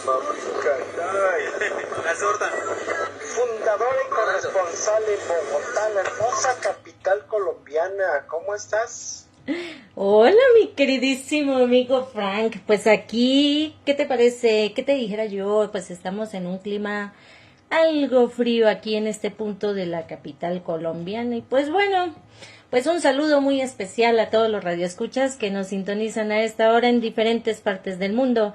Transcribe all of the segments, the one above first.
Caray. La sorda. Fundadora y corresponsal en Bogotá, la hermosa capital colombiana. ¿Cómo estás? Hola, mi queridísimo amigo Frank. Pues aquí, ¿qué te parece? ¿Qué te dijera yo? Pues estamos en un clima algo frío aquí en este punto de la capital colombiana. Y pues bueno, pues un saludo muy especial a todos los radioescuchas que nos sintonizan a esta hora en diferentes partes del mundo.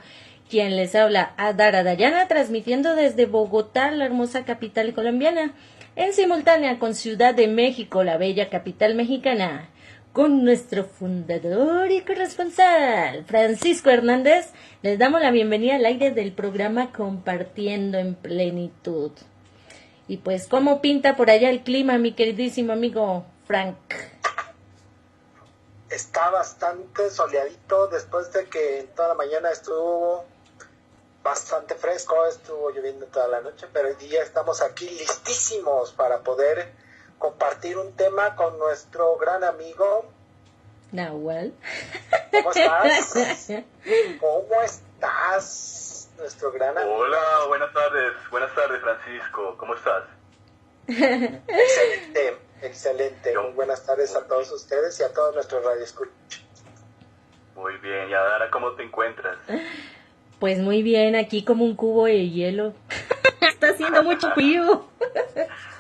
Quien les habla, Adara Dayana, transmitiendo desde Bogotá, la hermosa capital colombiana, en simultánea con Ciudad de México, la bella capital mexicana, con nuestro fundador y corresponsal, Francisco Hernández. Les damos la bienvenida al aire del programa Compartiendo en Plenitud. Y pues, ¿cómo pinta por allá el clima, mi queridísimo amigo Frank? Está bastante soleadito después de que toda la mañana estuvo bastante fresco, estuvo lloviendo toda la noche, pero hoy día estamos aquí listísimos para poder compartir un tema con nuestro gran amigo Nahual. ¿Cómo estás? ¿Cómo estás? Nuestro gran amigo. Hola, buenas tardes Francisco, ¿cómo estás? Excelente. Muy buenas tardes a todos ustedes y a todos nuestros radioescuchas. Muy bien, y Adara, ¿cómo te encuentras? Pues muy bien, aquí como un cubo de hielo. Está haciendo mucho frío.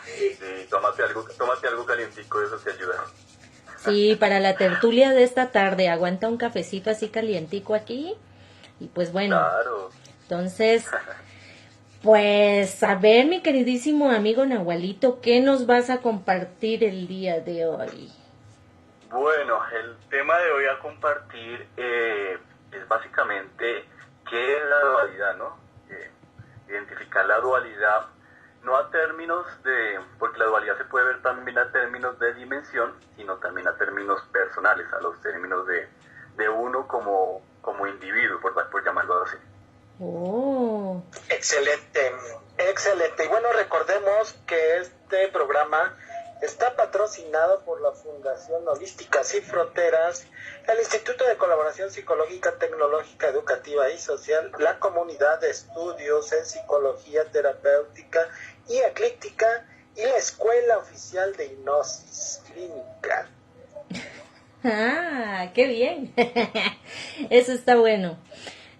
Sí, tómate algo calientico, eso te ayuda. Sí, para la tertulia de esta tarde, aguanta un cafecito así calientico aquí. Y pues bueno, Claro. Entonces, pues a ver, mi queridísimo amigo Nahualito, ¿qué nos vas a compartir el día de hoy? Bueno, el tema de hoy a compartir es básicamente qué es la dualidad, ¿no? Identificar la dualidad, no a términos porque la dualidad se puede ver también a términos de dimensión, sino también a términos personales, a los términos de uno como individuo, por llamarlo así. Oh. Excelente. Y bueno, recordemos que este programa está patrocinado por la Fundación Holística Sin Fronteras, el Instituto de Colaboración Psicológica, Tecnológica, Educativa y Social, la Comunidad de Estudios en Psicología Terapéutica y Eclíptica y la Escuela Oficial de Hipnosis Clínica. Ah, qué bien. Eso está bueno.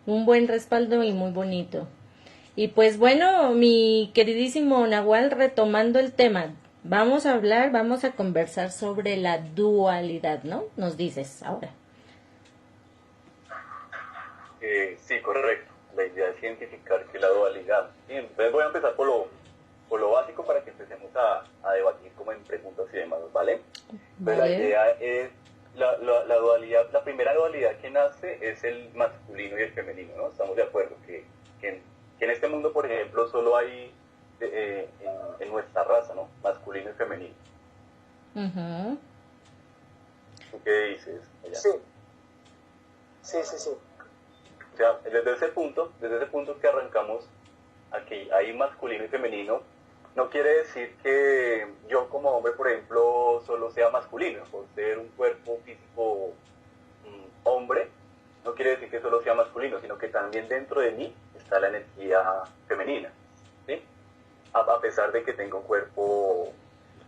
Un buen respaldo y muy bonito. Y pues bueno, mi queridísimo Nahual, retomando el tema, vamos a conversar sobre la dualidad, ¿no? Nos dices ahora. Sí, correcto. La idea es identificar que la dualidad. Bien, entonces voy a empezar por lo básico para que empecemos a debatir como en preguntas y demás, ¿vale? Pues Vale. la idea es la dualidad, la primera dualidad que nace es el masculino y el femenino, ¿no? Estamos de acuerdo que en este mundo, por ejemplo, solo hay en nuestra raza, ¿no? Masculino y femenino. Uh-huh. ¿Tú qué dices? Ella? Sí. O sea, desde ese punto que arrancamos, aquí hay masculino y femenino, no quiere decir que yo como hombre, por ejemplo, solo sea masculino, por ser un cuerpo físico hombre, no quiere decir que solo sea masculino, sino que también dentro de mí está la energía femenina, ¿sí? A pesar de que tengo un cuerpo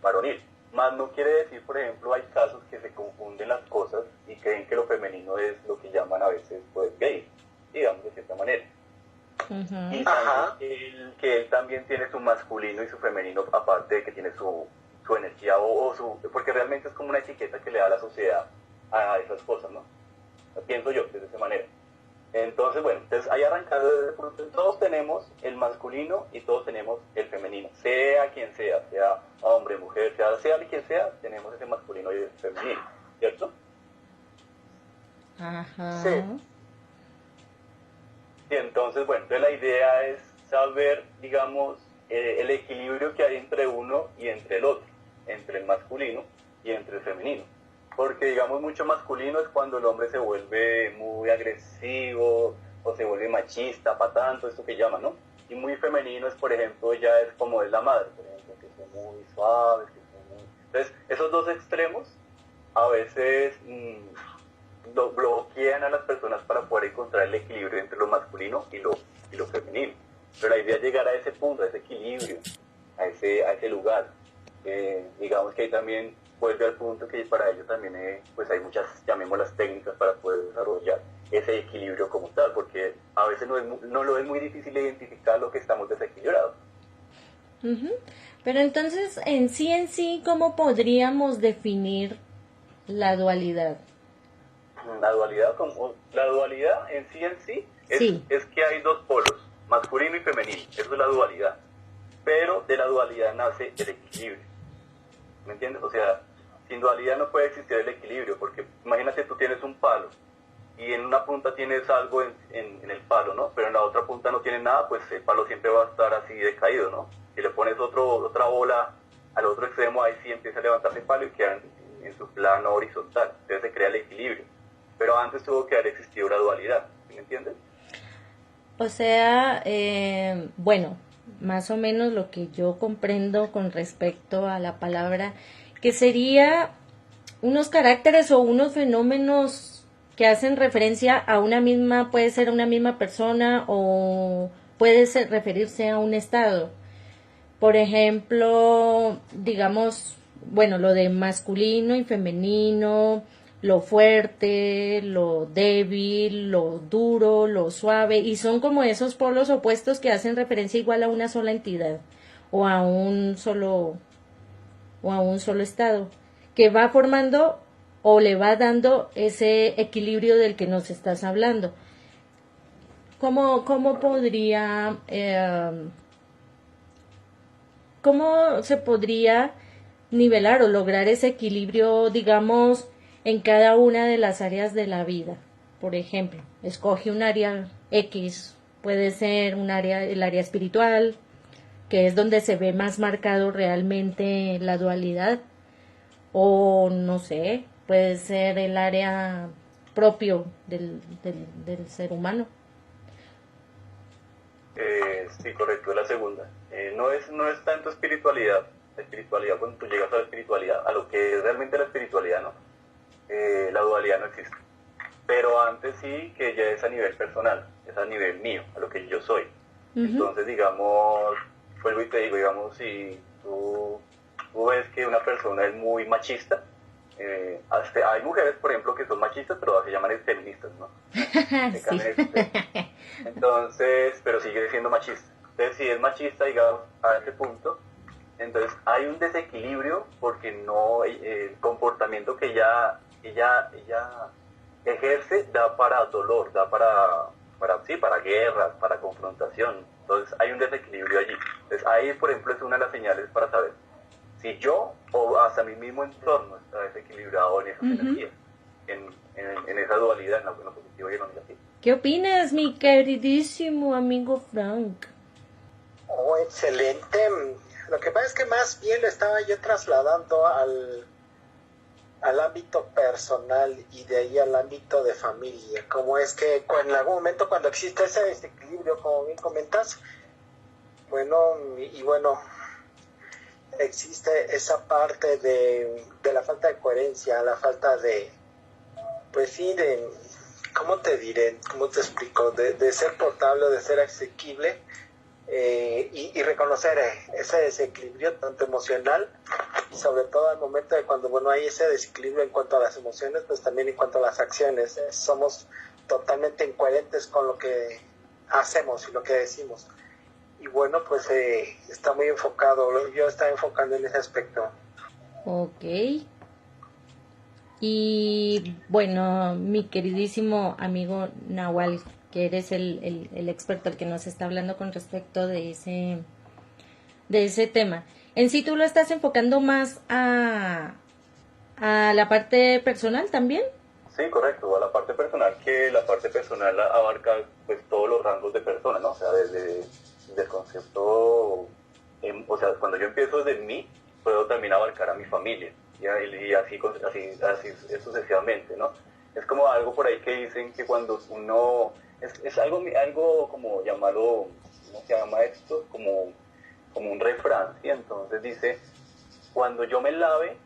varonil. Más no quiere decir, por ejemplo, hay casos que se confunden las cosas y creen que lo femenino es lo que llaman a veces pues gay, digamos de cierta manera. Uh-huh. Y que él también tiene su masculino y su femenino, aparte de que tiene su energía porque realmente es como una etiqueta que le da la sociedad a esas cosas, ¿no? Pienso yo, de esa manera. Entonces, bueno, entonces ahí arrancando desde el punto, todos tenemos el masculino y todos tenemos el femenino, sea quien sea hombre, mujer, sea quien sea, tenemos ese masculino y el femenino, ¿cierto? Ajá. Sí. Y entonces, bueno, entonces la idea es saber, digamos, el equilibrio que hay entre uno y entre el otro, entre el masculino y entre el femenino. Porque, digamos, mucho masculino es cuando el hombre se vuelve muy agresivo o se vuelve machista, patán, todo esto que llaman, ¿no? Y muy femenino es, por ejemplo, ya es como es la madre, por ejemplo, que son muy suaves, que son muy... Entonces, esos dos extremos a veces bloquean a las personas para poder encontrar el equilibrio entre lo masculino y lo y lo femenino. Pero la idea es llegar a ese punto, a ese equilibrio, a ese lugar. Digamos que ahí también vuelve al punto que para ello también pues hay muchas, llamémoslas técnicas para poder desarrollar ese equilibrio como tal, porque a veces no lo es muy difícil identificar lo que estamos desequilibrados. Ujú. Pero entonces, en sí, ¿cómo podríamos definir la dualidad? La dualidad en sí Sí. es que hay dos polos, masculino y femenino, eso es la dualidad. Pero de la dualidad nace el equilibrio. ¿Me entiendes? O sea, sin dualidad no puede existir el equilibrio, porque imagínate tú tienes un palo y en una punta tienes algo en el palo, ¿no? Pero en la otra punta no tienes nada, pues el palo siempre va a estar así decaído, ¿no? Si le pones otra bola al otro extremo, ahí sí empieza a levantarse el palo y queda en su plano horizontal. Entonces se crea el equilibrio. Pero antes tuvo que haber existido la dualidad, ¿sí me entiendes? O sea, bueno, más o menos lo que yo comprendo con respecto a la palabra, que sería unos caracteres o unos fenómenos que hacen referencia a una misma, puede ser una misma persona o puede ser, referirse a un estado. Por ejemplo, digamos, bueno, lo de masculino y femenino, lo fuerte, lo débil, lo duro, lo suave, y son como esos polos opuestos que hacen referencia igual a una sola entidad o a un solo estado, que va formando o le va dando ese equilibrio del que nos estás hablando. ¿Cómo podría ¿cómo se podría nivelar o lograr ese equilibrio, digamos, en cada una de las áreas de la vida? Por ejemplo, escoge un área X, puede ser el área espiritual, que es donde se ve más marcado realmente la dualidad, o no sé, puede ser el área propio del ser humano. Sí, correcto, es la segunda. No es tanto espiritualidad. La espiritualidad, cuando tú llegas a la espiritualidad, a lo que es realmente la espiritualidad, ¿no? La dualidad no existe. Pero antes sí que ya es a nivel personal, es a nivel mío, a lo que yo soy. Uh-huh. Entonces, digamos, vuelvo y te digo, digamos, si tú ves que una persona es muy machista, hay mujeres, por ejemplo, que son machistas, pero se llaman feministas, ¿no? Sí. Entonces, pero sigue siendo machista. Entonces, si es machista, digamos, a ese punto, entonces hay un desequilibrio porque no, el comportamiento que ella ejerce da para dolor, da para guerras, para confrontación. Entonces hay un desequilibrio allí. Entonces ahí, por ejemplo, es una de las señales para saber si yo o hasta mi mismo entorno está desequilibrado en esas energías, en esa dualidad, en lo positivo y en lo negativo. ¿Qué opinas, mi queridísimo amigo Frank? Oh, excelente. Lo que pasa es que más bien lo estaba yo trasladando al ámbito personal y de ahí al ámbito de familia. Como es que en algún momento cuando existe ese desequilibrio, como bien comentas, bueno, existe esa parte de la falta de coherencia, la falta de, pues sí, ¿cómo te diré? ¿Cómo te explico? De ser portable, de ser asequible, y reconocer ese desequilibrio tanto emocional y sobre todo al momento de cuando hay ese desequilibrio en cuanto a las emociones, pues también en cuanto a las acciones. Somos totalmente incoherentes con lo que hacemos y lo que decimos. Y bueno, pues está muy enfocado, yo estaba enfocando en ese aspecto. Ok. Y bueno, mi queridísimo amigo Nahual, que eres el experto, el que nos está hablando con respecto de ese tema. En sí tú lo estás enfocando más a la parte personal también. Sí, correcto, a la parte personal, que la parte personal abarca pues todos los rangos de personas, ¿no? O sea, desde el concepto, o sea, cuando yo empiezo desde mí, puedo también abarcar a mi familia y así sucesivamente, ¿no? Es como algo por ahí que dicen que cuando uno, es algo como llamarlo, ¿cómo se llama esto? Como un refrán, ¿sí? Entonces dice, cuando yo me lave,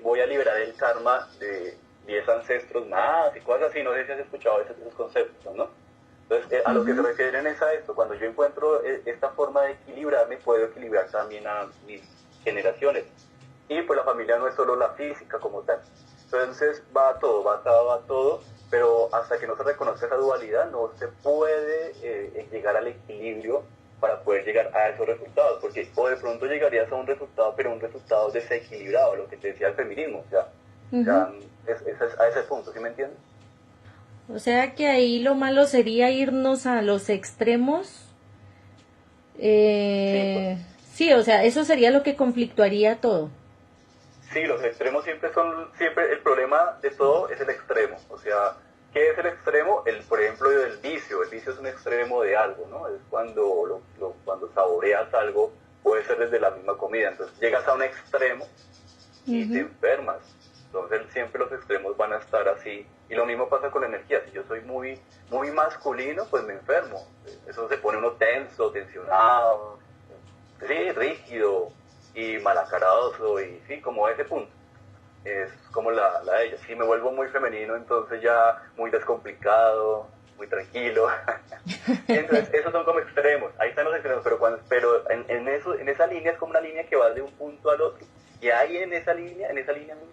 voy a liberar el karma de 10 ancestros más y cosas así. No sé si has escuchado esos conceptos, ¿no? Entonces, a lo que se refieren es a esto. Cuando yo encuentro esta forma de equilibrarme, puedo equilibrar también a mis generaciones. Y pues la familia no es solo la física como tal. Entonces va a todo, va atado a todo, pero hasta que no se reconoce esa dualidad, no se puede llegar al equilibrio para poder llegar a esos resultados. Porque o de pronto llegarías a un resultado, pero un resultado desequilibrado, lo que te decía el feminismo. O sea, es a ese punto, ¿sí me entiendes? O sea que ahí lo malo sería irnos a los extremos. Sí, o sea, eso sería lo que conflictuaría todo. Sí, los extremos siempre el problema de todo es el extremo. O sea, ¿qué es el extremo? Por ejemplo, el vicio. El vicio es un extremo de algo, ¿no? Es cuando cuando saboreas algo, puede ser desde la misma comida. Entonces llegas a un extremo y te enfermas. Entonces siempre los extremos van a estar así. Y lo mismo pasa con la energía. Si yo soy muy, muy masculino, pues me enfermo. Eso se pone uno tenso, tensionado, sí, rígido y malacaroso, y sí, como ese punto. Es como la de ella. Si me vuelvo muy femenino, entonces ya muy descomplicado, muy tranquilo. Entonces, esos son como extremos. Ahí están los extremos, pero en esa línea es como una línea que va de un punto al otro. Y ahí en esa línea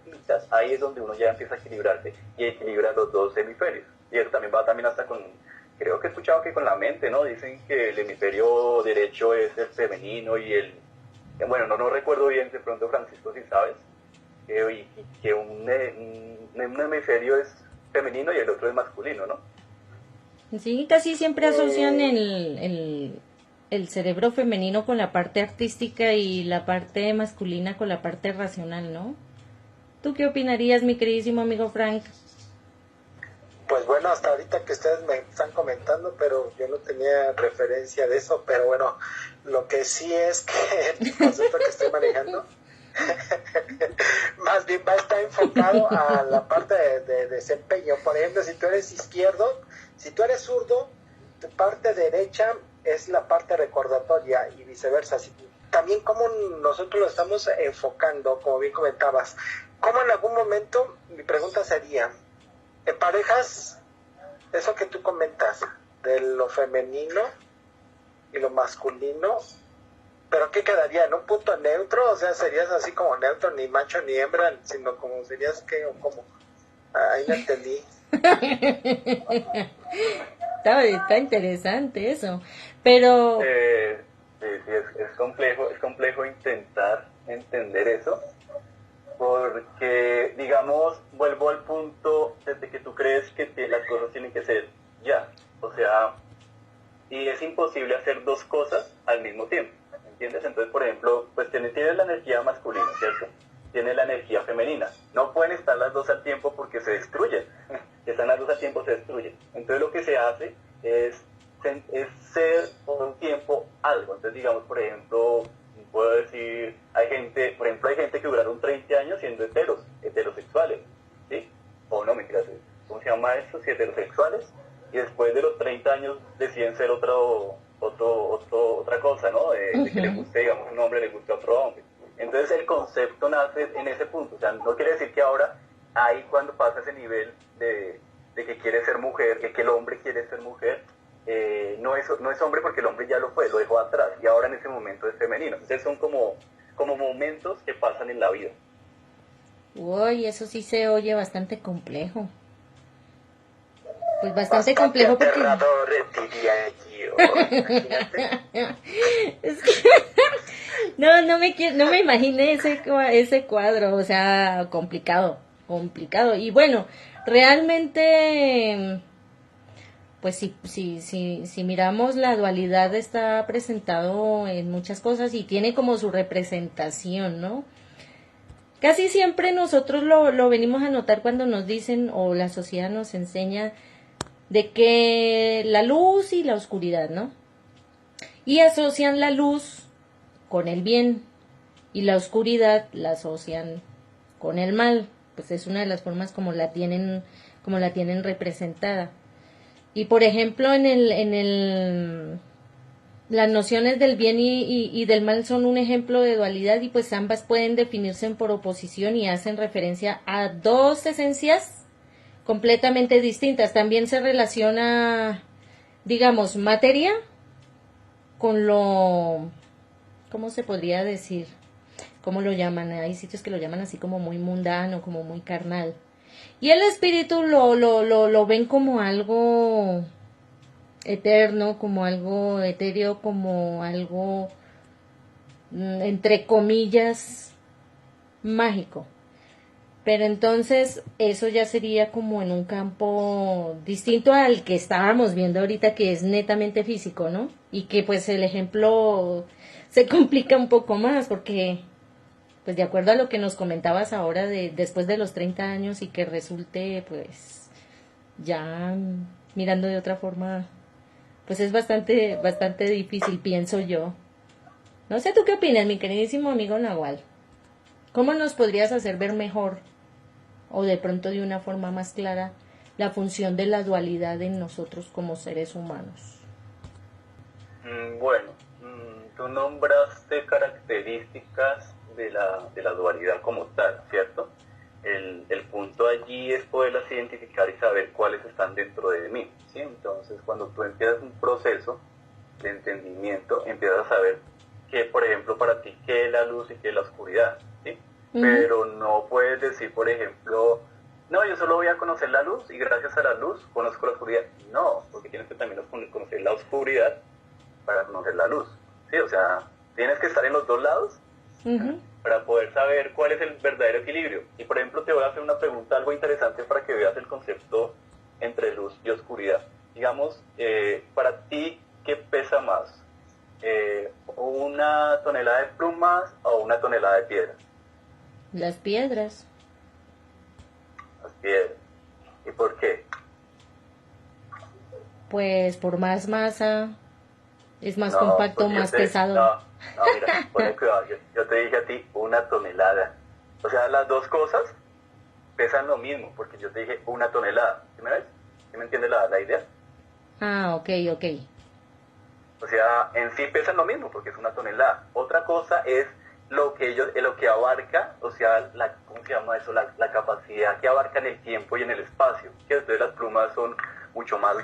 mitad, ahí es donde uno ya empieza a equilibrarse y equilibra los dos hemisferios. Y eso también va también hasta con, creo que he escuchado que con la mente, ¿no? Dicen que el hemisferio derecho es el femenino bueno, no recuerdo bien, de pronto Francisco, si sabes, que un hemisferio es femenino y el otro es masculino, ¿no? Sí, casi siempre asocian el cerebro femenino con la parte artística y la parte masculina con la parte racional, ¿no? ¿Tú qué opinarías, mi queridísimo amigo Frank? Pues bueno, hasta ahorita que ustedes me están comentando, pero yo no tenía referencia de eso, pero bueno, lo que sí es que el concepto que estoy manejando más bien va a estar enfocado a la parte de desempeño. Por ejemplo, si tú eres izquierdo, si tú eres zurdo, tu parte derecha es la parte recordatoria y viceversa. También como nosotros lo estamos enfocando, como bien comentabas, como en algún momento, mi pregunta sería, en parejas, eso que tú comentas, de lo femenino y lo masculino, ¿pero qué quedaría? ¿En un punto neutro? O sea, ¿serías así como neutro, ni macho ni hembra, sino como serías qué o cómo? Ahí no entendí. Está interesante eso, pero... Sí, es complejo intentar entender eso, porque, digamos, vuelvo al punto desde que tú crees que las cosas tienen que ser ya, o sea, y es imposible hacer dos cosas al mismo tiempo, ¿entiendes? Entonces, por ejemplo, pues tienes la energía masculina, ¿cierto? Tienes la energía femenina, no pueden estar las dos al tiempo porque se destruyen, si están las dos al tiempo se destruyen, entonces lo que se hace es ser por un tiempo algo. Entonces, digamos, por ejemplo, puedo decir, hay gente que duraron 30 años siendo heterosexuales, ¿sí? O no, mentiras, ¿cómo se llama eso? Si heterosexuales, y después de los 30 años deciden ser otra cosa, ¿no? De que le guste, digamos, un hombre le guste a otro hombre. Entonces, el concepto nace en ese punto. O sea, no quiere decir que ahora, ahí cuando pasa ese nivel de que quiere ser mujer, que el hombre quiere ser mujer, no es hombre porque el hombre ya lo fue, lo dejó atrás y ahora en ese momento es femenino. Entonces son como momentos que pasan en la vida. Uy, eso sí se oye bastante complejo. Pues bastante complejo porque... aterrador, diría yo. Es que... no me imaginé ese cuadro, o sea, complicado. Y bueno, realmente... Pues si miramos, la dualidad está presentado en muchas cosas y tiene como su representación, ¿no? Casi siempre nosotros lo venimos a notar cuando nos dicen, o la sociedad nos enseña, de que la luz y la oscuridad, ¿no? Y asocian la luz con el bien y la oscuridad la asocian con el mal. Pues es una de las formas como la tienen representada. Y por ejemplo, las nociones del bien y del mal son un ejemplo de dualidad, y pues ambas pueden definirse por oposición y hacen referencia a dos esencias completamente distintas. También se relaciona digamos, materia con lo, ¿cómo se podría decir? ¿Cómo lo llaman? Hay sitios que lo llaman así como muy mundano, como muy carnal. Y el espíritu lo ven como algo eterno, como algo etéreo, como algo, entre comillas, mágico. Pero entonces eso ya sería como en un campo distinto al que estábamos viendo ahorita, que es netamente físico, ¿no? Y que pues el ejemplo se complica un poco más porque, pues de acuerdo a lo que nos comentabas ahora de después de los 30 años y que resulte pues ya mirando de otra forma, pues es bastante difícil, pienso yo. No sé tú qué opinas, mi queridísimo amigo Nahual. ¿Cómo nos podrías hacer ver mejor o de pronto de una forma más clara la función de la dualidad en nosotros como seres humanos? Bueno, tú nombraste características de la dualidad como tal, ¿cierto? El punto allí es poderlas identificar y saber cuáles están dentro de mí, ¿sí? Entonces, cuando tú empiezas un proceso de entendimiento, empiezas a saber que, por ejemplo, para ti, qué es la luz y qué es la oscuridad, ¿sí? Pero no puedes decir, por ejemplo, no, yo solo voy a conocer la luz y gracias a la luz conozco la oscuridad. No, porque tienes que también conocer la oscuridad para conocer la luz, ¿sí? O sea, tienes que estar en los dos lados para poder saber cuál es el verdadero equilibrio. Y, por ejemplo, te voy a hacer una pregunta algo interesante para que veas el concepto entre luz y oscuridad. Digamos, para ti, ¿qué pesa más? ¿Una tonelada de plumas o una tonelada de piedras? Las piedras. Las piedras. ¿Y por qué? Pues por más masa, es más No, compacto, más pesado. No, mira, ponle cuidado, yo te dije a ti una tonelada. O sea, las dos cosas pesan lo mismo, porque yo te dije una tonelada. ¿Sí me ves? ¿Sí me entiendes la idea? Ah, ok. O sea, en sí pesan lo mismo, porque es una tonelada. Otra cosa es lo que abarca, o sea, ¿cómo se llama eso? La capacidad que abarca en el tiempo y en el espacio. Que entonces las plumas son mucho más,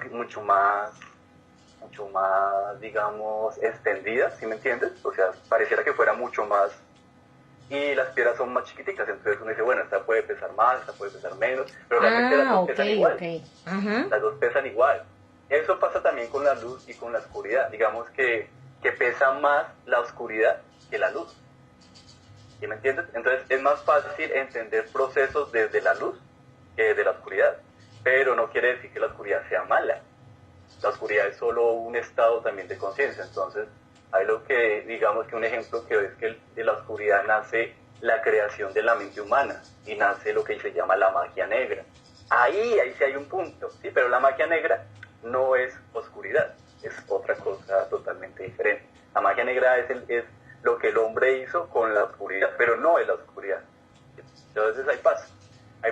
digamos, extendidas, ¿sí me entiendes? O sea, pareciera que fuera mucho más. Y las piedras son más chiquiticas, entonces uno dice, bueno, esta puede pesar más, esta puede pesar menos, pero realmente las dos pesan igual. Ajá. Las dos pesan igual. Eso pasa también con la luz y con la oscuridad. Digamos que pesa más la oscuridad que la luz. ¿Sí me entiendes? Entonces es más fácil entender procesos desde la luz que desde la oscuridad. Pero no quiere decir que la oscuridad sea mala. La oscuridad es solo un estado también de conciencia. Entonces, hay lo que, digamos que un ejemplo que es que de la oscuridad nace la creación de la mente humana y nace lo que se llama la magia negra. Ahí sí hay un punto, ¿sí? Pero la magia negra no es oscuridad, es otra cosa totalmente diferente. La magia negra es lo que el hombre hizo con la oscuridad, pero no es la oscuridad. Entonces ahí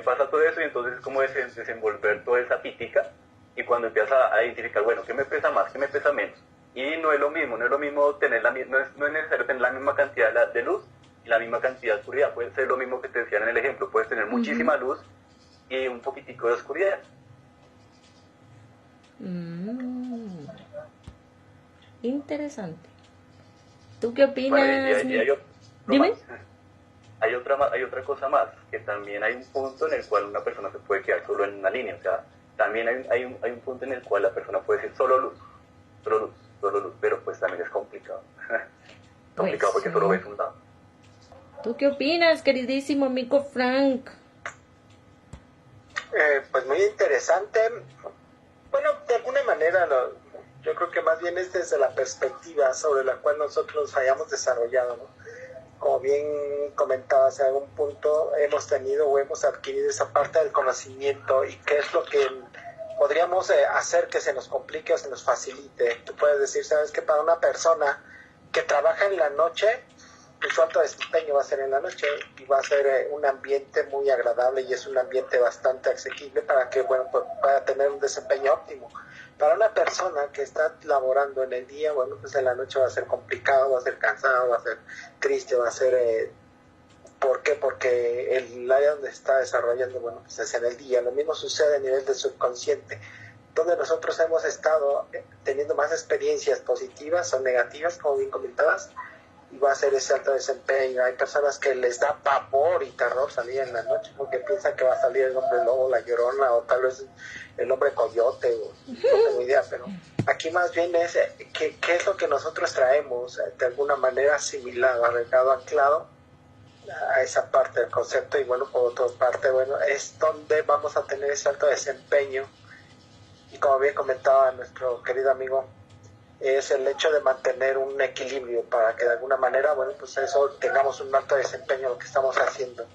pasa todo eso y entonces es como desenvolver toda esa pítica. Y cuando empiezas a identificar, bueno, ¿qué me pesa más? ¿Qué me pesa menos? Y no es lo mismo tener no es necesario tener la misma cantidad de luz y la misma cantidad de oscuridad. Puede ser lo mismo que te decían en el ejemplo, puedes tener muchísima luz y un poquitico de oscuridad. Interesante. ¿Tú qué opinas? Bueno, Dime. Hay otra cosa más, que también hay un punto en el cual una persona se puede quedar solo en una línea, o sea, también hay un punto en el cual la persona puede decir solo luz, pero pues también es complicado. Complicado porque solo ves un lado. ¿Tú qué opinas, queridísimo amigo Frank? Pues muy interesante. Bueno, de alguna manera, yo creo que más bien es desde la perspectiva sobre la cual nosotros hayamos desarrollado, ¿no? Como bien comentabas, en algún punto hemos tenido o hemos adquirido esa parte del conocimiento y qué es lo que podríamos hacer que se nos complique o se nos facilite. Tú puedes decir, sabes que para una persona que trabaja en la noche, su alto desempeño va a ser en la noche y va a ser un ambiente muy agradable y es un ambiente bastante asequible para que pues, pueda tener un desempeño óptimo. Para una persona que está laborando en el día, bueno, pues en la noche va a ser complicado, va a ser cansado, va a ser triste, va a ser... ¿Por qué? Porque el área donde está desarrollando, bueno, pues es en el día. Lo mismo sucede a nivel del subconsciente. donde nosotros hemos estado teniendo más experiencias positivas o negativas, como bien comentabas, y va a ser ese alto desempeño. Hay personas que les da pavor y terror salir en la noche porque piensan que va a salir el hombre lobo, la llorona, o tal vez el hombre coyote, o no tengo idea, pero aquí más bien es qué es lo que nosotros traemos de alguna manera asimilado, arreglado, anclado a esa parte del concepto. Y bueno, por otra parte, bueno, es donde vamos a tener ese alto desempeño. Y como bien comentaba nuestro querido amigo, es el hecho de mantener un equilibrio para que de alguna manera, bueno, pues eso, tengamos un alto desempeño en lo que estamos haciendo.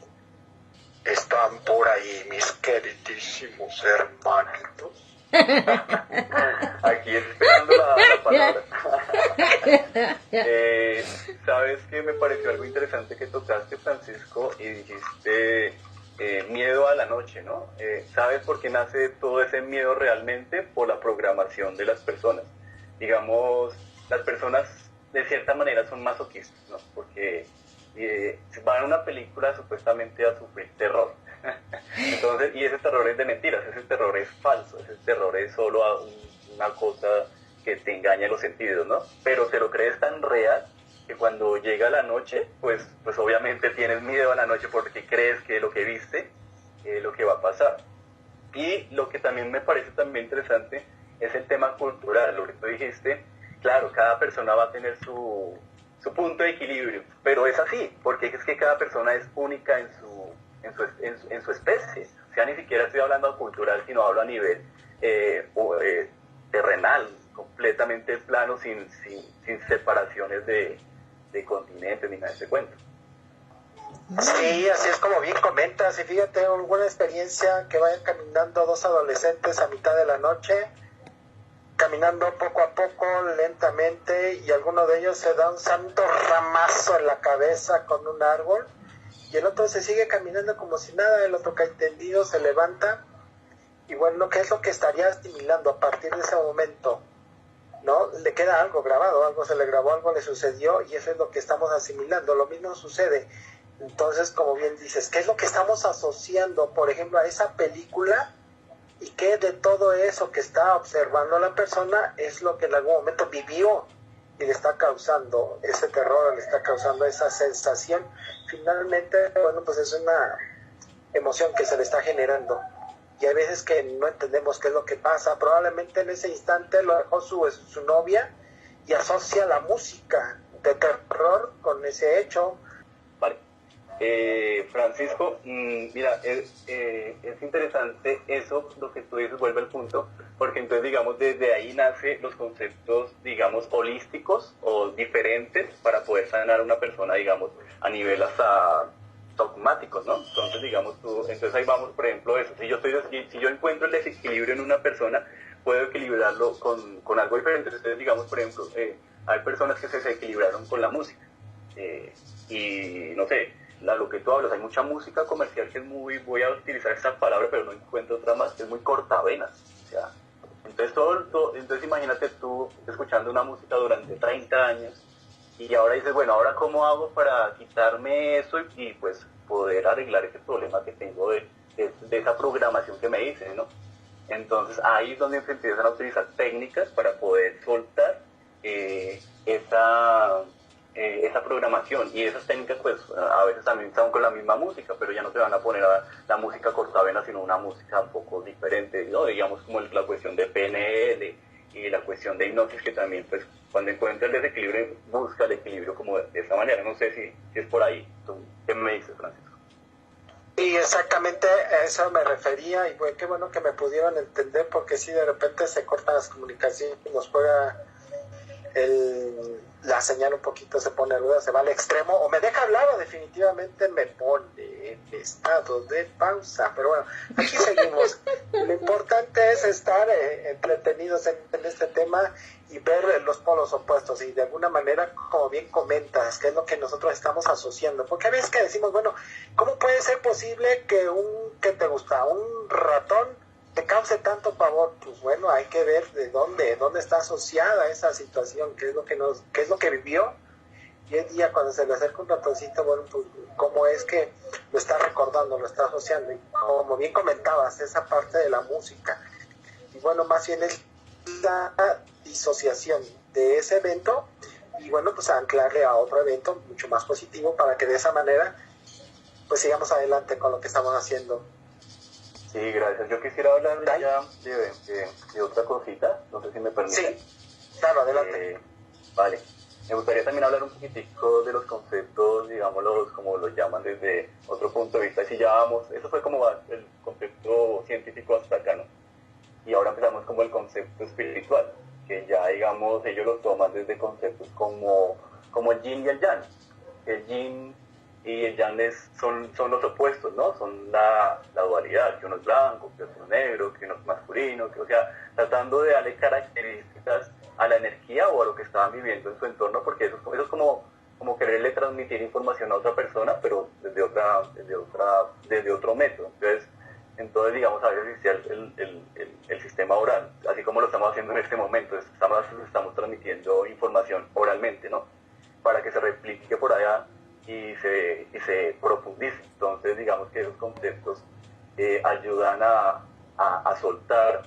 Están por ahí mis queridísimos hermanitos. Aquí esperando la palabra. Sabes que me pareció algo interesante que tocaste, Francisco, y dijiste miedo a la noche, ¿no? ¿Sabes por qué nace todo ese miedo realmente? Por la programación de las personas. Digamos, las personas de cierta manera son masoquistas, ¿no? Porque van a una película supuestamente a sufrir terror. Entonces, y ese terror es de mentiras, ese terror es falso, ese terror es solo una cosa que te engaña los sentidos, ¿no? Pero te lo crees tan real que cuando llega la noche, pues obviamente tienes miedo a la noche porque crees que lo que viste es lo que va a pasar. Y lo que también me parece también interesante es el tema cultural, lo que tú dijiste. Claro, cada persona va a tener su punto de equilibrio, pero es así, porque es que cada persona es única en su especie. O sea, ni siquiera estoy hablando cultural, sino hablo a nivel terrenal, completamente plano, sin separaciones de continentes ni nada de ese cuento. Sí, así es como bien comentas. Y fíjate, alguna experiencia que vayan caminando dos adolescentes a mitad de la noche, caminando poco a poco, lentamente, y alguno de ellos se da un santo ramazo en la cabeza con un árbol, y el otro se sigue caminando como si nada. El otro cae tendido, se levanta, y bueno, ¿qué es lo que estaría asimilando a partir de ese momento? ¿No? Le queda algo grabado, algo se le grabó, algo le sucedió, y eso es lo que estamos asimilando. Lo mismo sucede. Entonces, como bien dices, ¿qué es lo que estamos asociando, por ejemplo, a esa película? Y qué de todo eso que está observando la persona es lo que en algún momento vivió y le está causando ese terror, le está causando esa sensación. Finalmente, bueno, pues es una emoción que se le está generando. Y hay veces que no entendemos qué es lo que pasa. Probablemente en ese instante lo dejó su novia y asocia la música de terror con ese hecho. Vale. Francisco, mira, es interesante eso, lo que tú dices, vuelve al punto, porque entonces, digamos, desde ahí nace los conceptos, digamos, holísticos o diferentes para poder sanar a una persona, digamos, a nivel hasta dogmáticos, ¿no? Entonces, digamos, entonces ahí vamos, por ejemplo, eso, si yo encuentro el desequilibrio en una persona, puedo equilibrarlo con algo diferente. Entonces, digamos, por ejemplo, hay personas que se desequilibraron con la música, y no sé, lo que tú hablas, hay mucha música comercial que es muy, voy a utilizar esta palabra, pero no encuentro otra más, que es muy cortavenas. O sea, entonces imagínate tú escuchando una música durante 30 años y ahora dices, bueno, ¿ahora cómo hago para quitarme eso y pues poder arreglar ese problema que tengo de esa programación que me hice, ¿no? Entonces ahí es donde se empiezan a utilizar técnicas para poder soltar esa programación, y esas técnicas pues a veces también están con la misma música, pero ya no te van a poner la música cortavena, sino una música un poco diferente, ¿no? Digamos como la cuestión de PNL y la cuestión de hipnosis, que también pues cuando encuentra el desequilibrio busca el equilibrio como de esa manera. No sé si es por ahí. ¿Tú qué me dices, Francisco? Y exactamente a eso me refería, y bueno, qué bueno que me pudieron entender, porque si de repente se cortan las comunicaciones y nos juega la señal un poquito, se pone ruda, se va al extremo, o me deja hablar o definitivamente me pone en estado de pausa. Pero bueno, aquí seguimos. Lo importante es estar entretenidos en este tema y ver los polos opuestos, y de alguna manera, como bien comentas, qué es lo que nosotros estamos asociando, porque a veces que decimos, bueno, ¿cómo puede ser posible que ¿qué te gusta? Un ratón te cause tanto pavor? Pues bueno, hay que ver de dónde está asociada esa situación, qué es lo que vivió, y el día cuando se le acerca un ratoncito, bueno, pues cómo es que lo está recordando, lo está asociando. Y como bien comentabas, esa parte de la música, y bueno, más bien es la disociación de ese evento y bueno, pues anclarle a otro evento mucho más positivo para que de esa manera pues sigamos adelante con lo que estamos haciendo. Sí, gracias. Yo quisiera hablar ya de otra cosita, no sé si me permite. Sí, claro, adelante. Vale. Me gustaría también hablar un poquitico de los conceptos, digámoslos como los llaman desde otro punto de vista. Y si ya vamos, eso fue como el concepto científico hasta acá, ¿no? Y ahora empezamos como el concepto espiritual, que ya, digamos, ellos lo toman desde conceptos como el yin y el yang. El yin y el yang son los opuestos, ¿no? Son la dualidad, que uno es blanco, que otro es negro, que uno es masculino, o sea, tratando de darle características a la energía o a lo que estaban viviendo en su entorno, porque eso es como quererle transmitir información a otra persona, pero desde otro método. Entonces digamos, a veces existía el sistema oral, así como lo estamos haciendo en este momento, estamos transmitiendo información oralmente, ¿no? Para que se replique por allá y se profundice. Entonces digamos que esos conceptos ayudan a soltar.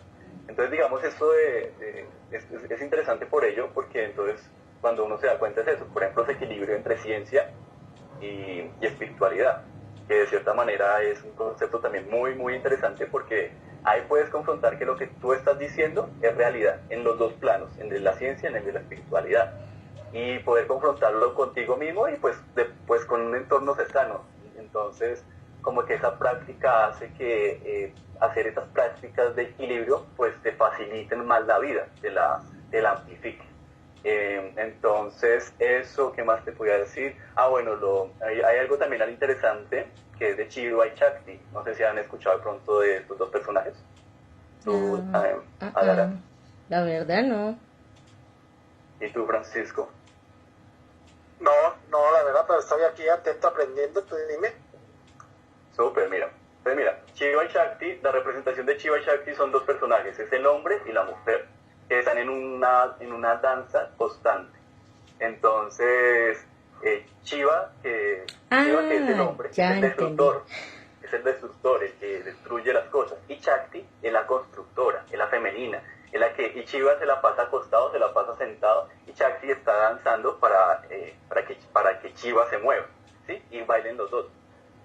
Entonces digamos eso es interesante por ello, porque entonces cuando uno se da cuenta es eso, por ejemplo, ese equilibrio entre ciencia y espiritualidad, que de cierta manera es un concepto también muy, muy interesante, porque ahí puedes confrontar que lo que tú estás diciendo es realidad, en los dos planos, en el de la ciencia y en el de la espiritualidad, y poder confrontarlo contigo mismo y pues con un entorno cercano. Entonces, como que esa práctica hace que hacer esas prácticas de equilibrio pues te faciliten más la vida, te la amplifiquen. Entonces, eso, ¿qué más te podía decir? Bueno, hay algo también interesante que es de Chido y Shakti. No sé si han escuchado de pronto de estos dos personajes. Tú, Adara. La verdad no. ¿Y tú, Francisco? No, la verdad, pero estoy aquí atento aprendiendo, tú dime. Súper, mira. Pues mira, Shiva y Shakti, la representación de Shiva y Shakti son dos personajes, es el hombre y la mujer, que están en una danza constante. Entonces, Shiva, que es el hombre, es el destructor, el que destruye las cosas. Y Shakti es la constructora, es la femenina, es la que, y Shiva se la pasa acostado, se la pasa sentado, y Shakti está danzando para que Shiva se mueva, ¿sí? Y bailen los dos.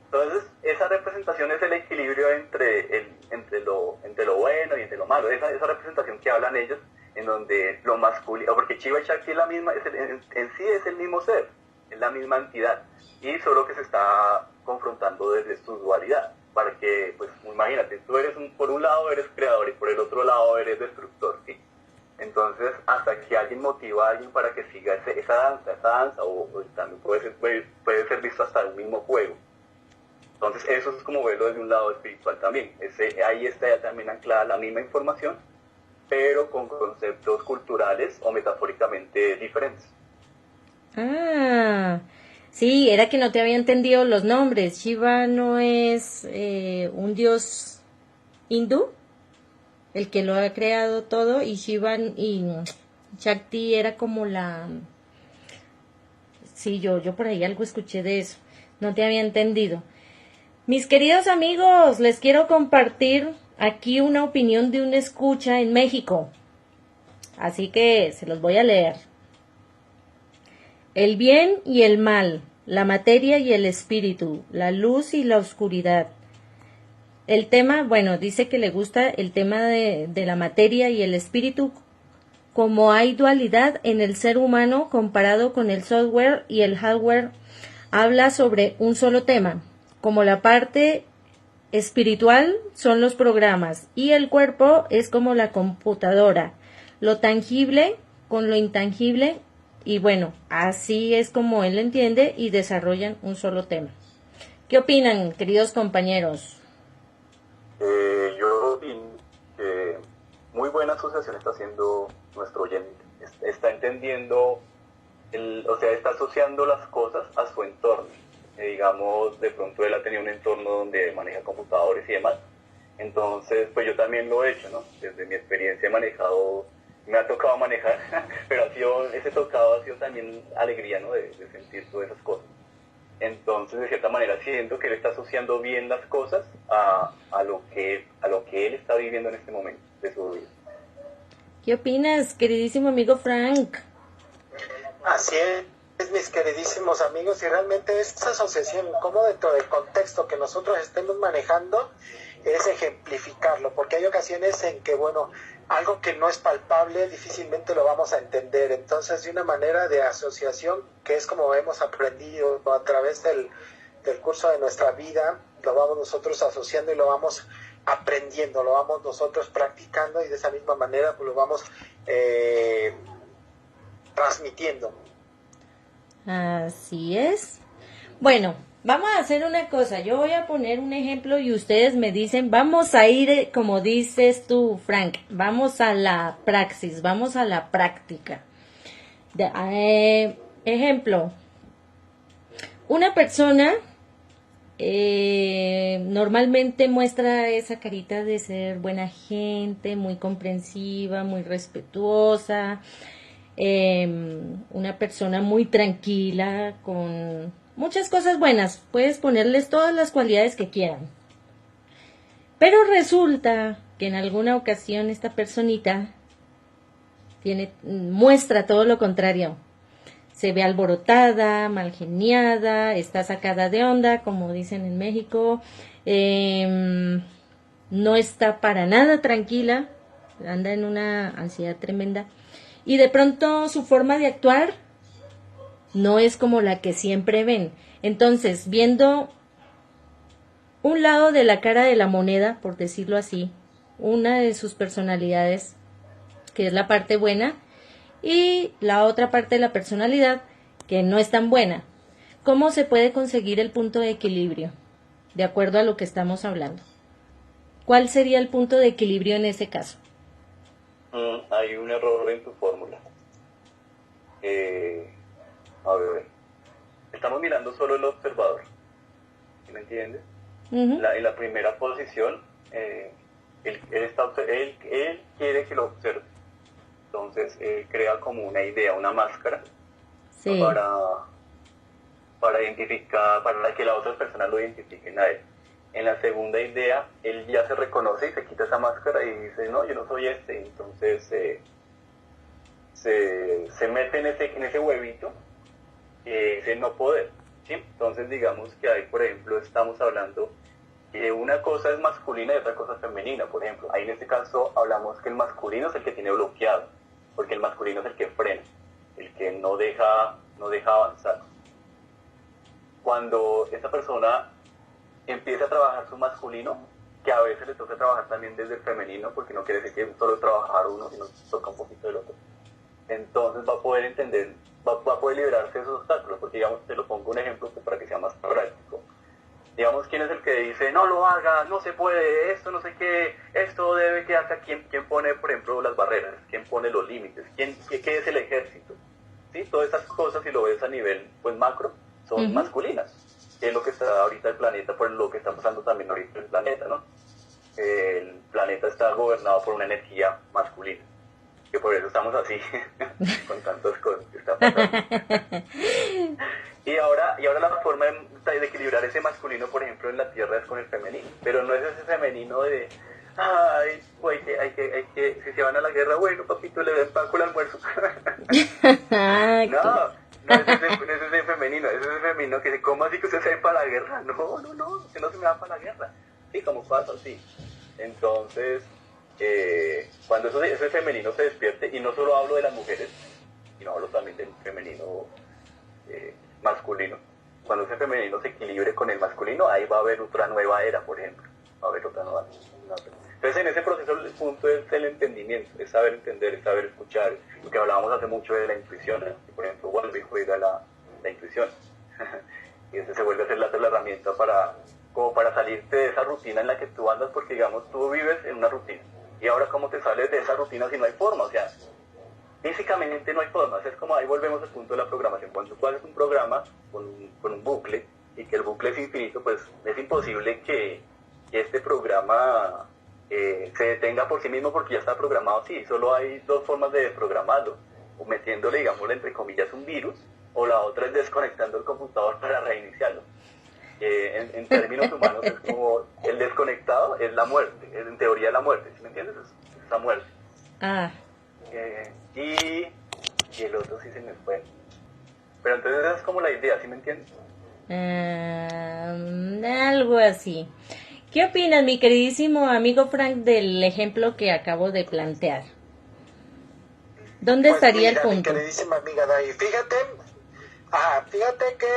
Entonces, esa representación es el equilibrio entre lo bueno y entre lo malo. Esa representación que hablan ellos, en donde lo masculino, porque Shiva y Shakti es la misma, en sí es el mismo ser, es la misma entidad, y solo que se está confrontando desde su dualidad, para que, pues, imagínate, tú por un lado eres creador y por el otro lado eres destructor, ¿sí? Entonces, hasta que alguien motiva a alguien para que siga esa danza, o también puede ser visto hasta un mismo juego. Entonces, eso es como verlo desde un lado espiritual también. Ahí está ya también anclada la misma información, pero con conceptos culturales o metafóricamente diferentes. Sí, era que no te había entendido los nombres. Shiva no es un dios hindú, el que lo ha creado todo, y Shiva y Shakti era como la... Sí, yo por ahí algo escuché de eso. No te había entendido. Mis queridos amigos, les quiero compartir aquí una opinión de un escucha en México. Así que se los voy a leer. El bien y el mal, la materia y el espíritu, la luz y la oscuridad. El tema, bueno, dice que le gusta el tema de la materia y el espíritu, como hay dualidad en el ser humano comparado con el software y el hardware. Habla sobre un solo tema. Como la parte espiritual son los programas y el cuerpo es como la computadora, lo tangible con lo intangible, y bueno, así es como él entiende y desarrollan un solo tema. ¿Qué opinan, queridos compañeros? Yo opino que muy buena asociación está haciendo nuestro oyente. Está entendiendo, está asociando las cosas a su entorno. Digamos, de pronto él ha tenido un entorno donde maneja computadores y demás. Entonces, pues yo también lo he hecho, ¿no? Desde mi experiencia me ha tocado manejar, pero ese tocado ha sido también alegría, ¿no? De sentir todas esas cosas. Entonces, de cierta manera, siento que él está asociando bien las cosas a lo que él está viviendo en este momento de su vida. ¿Qué opinas, queridísimo amigo Frank? Así es, mis queridísimos amigos, y realmente esta asociación, como dentro del contexto que nosotros estemos manejando, es ejemplificarlo, porque hay ocasiones en que, bueno, algo que no es palpable difícilmente lo vamos a entender. Entonces, de una manera de asociación, que es como hemos aprendido a través del curso de nuestra vida, lo vamos nosotros asociando y lo vamos aprendiendo, lo vamos nosotros practicando, y de esa misma manera pues lo vamos transmitiendo. Así es. Bueno, vamos a hacer una cosa. Yo voy a poner un ejemplo y ustedes me dicen, vamos a ir, como dices tú, Frank, vamos a la praxis, vamos a la práctica. Ejemplo, una persona normalmente muestra esa carita de ser buena gente, muy comprensiva, muy respetuosa, una persona muy tranquila, con muchas cosas buenas. Puedes ponerles todas las cualidades que quieran. Pero resulta que en alguna ocasión esta personita muestra todo lo contrario. Se ve alborotada, malgeniada, está sacada de onda, como dicen en México. No está para nada tranquila, anda en una ansiedad tremenda. Y de pronto su forma de actuar no es como la que siempre ven. Entonces, viendo un lado de la cara de la moneda, por decirlo así, una de sus personalidades, que es la parte buena, y la otra parte de la personalidad, que no es tan buena. ¿Cómo se puede conseguir el punto de equilibrio? De acuerdo a lo que estamos hablando. ¿Cuál sería el punto de equilibrio en ese caso? Hay un error en tu fórmula. A ver, estamos mirando solo el observador. ¿Sí me entiendes? Uh-huh. En la primera posición, él quiere que lo observe. Entonces, crea como una idea, una máscara, sí, para identificar, para que las otras personas lo identifiquen a él. En la segunda idea, él ya se reconoce y se quita esa máscara y dice, no, yo no soy este. Entonces, se mete en ese huevito, ese no poder, ¿sí? Entonces, digamos que ahí, por ejemplo, estamos hablando que una cosa es masculina y otra cosa es femenina, por ejemplo. Ahí en este caso hablamos que el masculino es el que tiene bloqueado, porque el masculino es el que frena, el que no deja avanzar. Cuando esa persona empieza a trabajar su masculino, que a veces le toca trabajar también desde el femenino, porque no quiere decir que solo trabajar uno, sino toca un poquito del otro, entonces va a poder entender, va a poder liberarse de esos obstáculos, porque digamos, te lo pongo un ejemplo para que sea más práctico. Digamos, ¿quién es el que dice, no lo hagas, no se puede, esto no sé qué, esto debe quedarse aquí? ¿Quién pone, por ejemplo, las barreras? ¿Quién pone los límites? ¿Qué es el ejército? ¿Sí? Todas esas cosas, si lo ves a nivel pues macro, son uh-huh, masculinas. Que es lo que está ahorita el planeta, por lo que está pasando también ahorita el planeta, ¿no? El planeta está gobernado por una energía masculina, que por eso estamos así, con tantas cosas que está pasando. Y ahora la forma de equilibrar ese masculino, por ejemplo, en la Tierra es con el femenino. Pero no es ese femenino de, ay, pues hay que, si se van a la guerra, bueno, papito, le den paco el almuerzo. No es ese femenino, es ese femenino que dice, ¿cómo así que usted se va para la guerra? No, usted no se me va para la guerra. Sí, como pasa, sí. Entonces, cuando ese femenino se despierte, y no solo hablo de las mujeres, sino hablo también del femenino masculino. Cuando ese femenino se equilibre con el masculino, ahí va a haber otra nueva era, por ejemplo. Va a haber otra nueva. Entonces, en ese proceso, el punto es el entendimiento, es saber entender, es saber escuchar. Lo que hablábamos hace mucho de la intuición, por ejemplo, Walby juega la intuición. Y ese se vuelve a ser la herramienta como para salirte de esa rutina en la que tú andas, porque, digamos, tú vives en una rutina. Y ahora, ¿cómo te sales de esa rutina si no hay forma? O sea, físicamente no hay forma. Es como ahí volvemos al punto de la programación. Cuando tú haces un programa con un bucle, y que el bucle es infinito, pues es imposible que este programa se detenga por sí mismo, porque ya está programado así. Solo hay dos formas de desprogramarlo: o metiéndole, digámosle, entre comillas, un virus, o la otra es desconectando el computador para reiniciarlo. En términos humanos es como el desconectado es la muerte, en teoría la muerte, ¿sí me entiendes? Es la muerte. y el otro sí se me fue. Pero entonces esa es como la idea, ¿sí me entiendes? Algo así. ¿Qué opinas, mi queridísimo amigo Frank, del ejemplo que acabo de plantear? ¿Dónde Pues estaría mira, el mi punto? queridísima amiga Day, fíjate que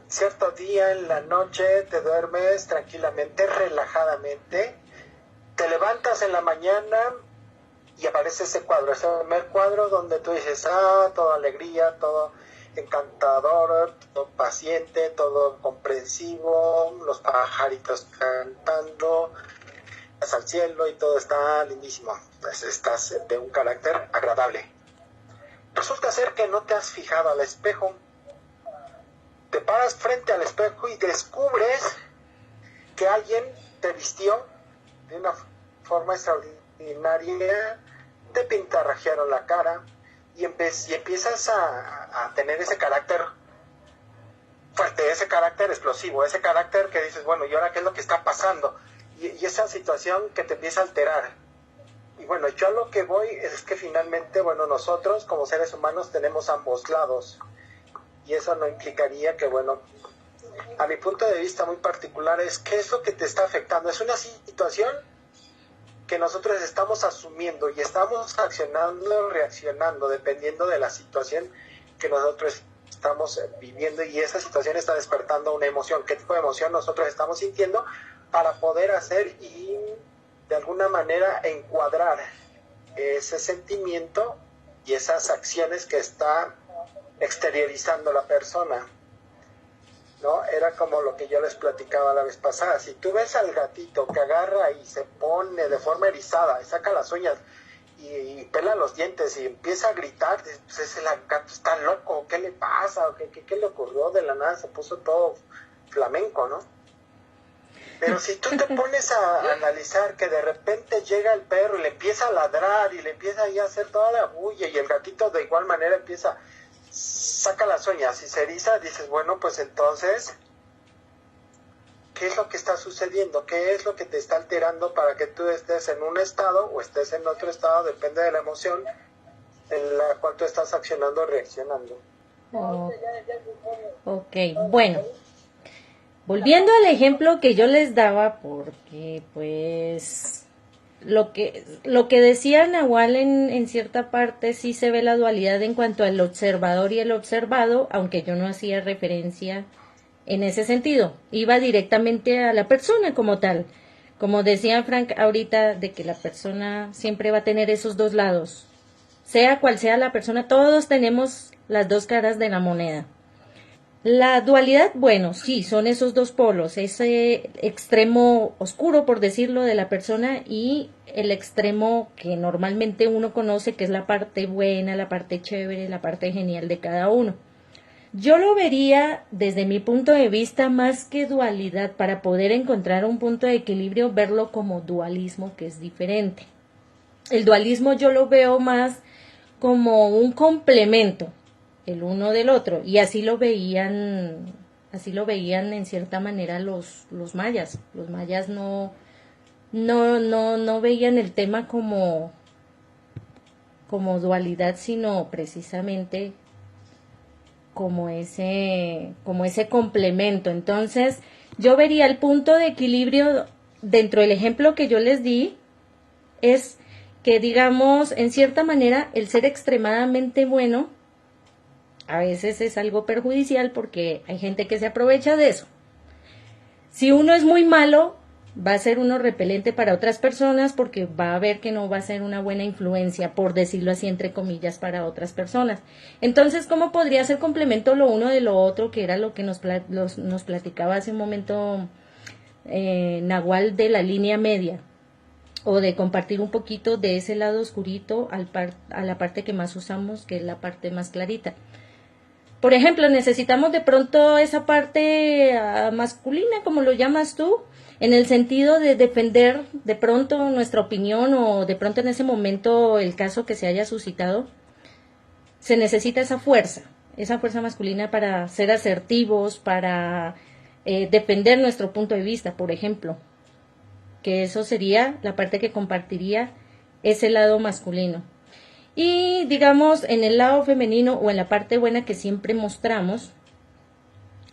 cierto día en la noche te duermes tranquilamente, relajadamente, te levantas en la mañana y aparece ese primer cuadro donde tú dices, toda alegría, todo encantador, todo paciente, todo comprensivo, los pajaritos cantando, vas al cielo y todo está lindísimo, pues estás de un carácter agradable. Resulta ser que no te has fijado al espejo, te paras frente al espejo y descubres que alguien te vistió de una forma extraordinaria, te pintarrajearon la cara y empiezas a tener ese carácter fuerte, ese carácter explosivo, ese carácter que dices, bueno, ¿y ahora qué es lo que está pasando? Y esa situación que te empieza a alterar. Y bueno, yo a lo que voy es que finalmente, bueno, nosotros como seres humanos tenemos ambos lados. Y eso no implicaría que, bueno, a mi punto de vista muy particular es qué es lo que te está afectando. Es una situación que nosotros estamos asumiendo y estamos accionando, reaccionando, dependiendo de la situación que nosotros estamos viviendo, y esa situación está despertando una emoción. ¿Qué tipo de emoción nosotros estamos sintiendo para poder hacer y de alguna manera encuadrar ese sentimiento y esas acciones que está exteriorizando la persona? ¿No? Era como lo que yo les platicaba la vez pasada. Si tú ves al gatito que agarra y se pone de forma erizada y saca las uñas y pela los dientes y empieza a gritar, pues ese gato está loco, ¿qué le pasa? ¿Qué le ocurrió? De la nada se puso todo flamenco, ¿no? Pero si tú te pones a analizar que de repente llega el perro y le empieza a ladrar y le empieza ahí a hacer toda la bulla, y el gatito de igual manera saca las uñas y se eriza, dices, bueno, pues entonces, ¿qué es lo que está sucediendo? ¿Qué es lo que te está alterando para que tú estés en un estado o estés en otro estado? Depende de la emoción en la cual tú estás accionando o reaccionando. Ok, bueno. Volviendo al ejemplo que yo les daba, porque pues lo que decía Nahual en cierta parte sí se ve la dualidad en cuanto al observador y el observado, aunque yo no hacía referencia en ese sentido, iba directamente a la persona como tal. Como decía Frank ahorita, de que la persona siempre va a tener esos dos lados, sea cual sea la persona, todos tenemos las dos caras de la moneda. La dualidad, bueno, sí, son esos dos polos, ese extremo oscuro, por decirlo, de la persona, y el extremo que normalmente uno conoce, que es la parte buena, la parte chévere, la parte genial de cada uno. Yo lo vería desde mi punto de vista más que dualidad, para poder encontrar un punto de equilibrio, verlo como dualismo, que es diferente. El dualismo yo lo veo más como un complemento el uno del otro, y así lo veían en cierta manera los mayas. Los mayas no veían el tema como dualidad, sino precisamente como ese complemento. Entonces, yo vería el punto de equilibrio dentro del ejemplo que yo les di, es que, digamos, en cierta manera, el ser extremadamente bueno a veces es algo perjudicial, porque hay gente que se aprovecha de eso. Si uno es muy malo, va a ser uno repelente para otras personas, porque va a ver que no va a ser una buena influencia, por decirlo así, entre comillas, para otras personas. Entonces, ¿cómo podría ser complemento lo uno de lo otro? Que era lo que nos platicaba hace un momento Nahual, de la línea media, o de compartir un poquito de ese lado oscurito a la parte que más usamos, que es la parte más clarita. Por ejemplo, necesitamos de pronto esa parte masculina, como lo llamas tú, en el sentido de defender de pronto nuestra opinión, o de pronto en ese momento el caso que se haya suscitado. Se necesita esa fuerza masculina para ser asertivos, para defender nuestro punto de vista, por ejemplo. Que eso sería la parte que compartiría ese lado masculino. Y digamos, en el lado femenino o en la parte buena que siempre mostramos,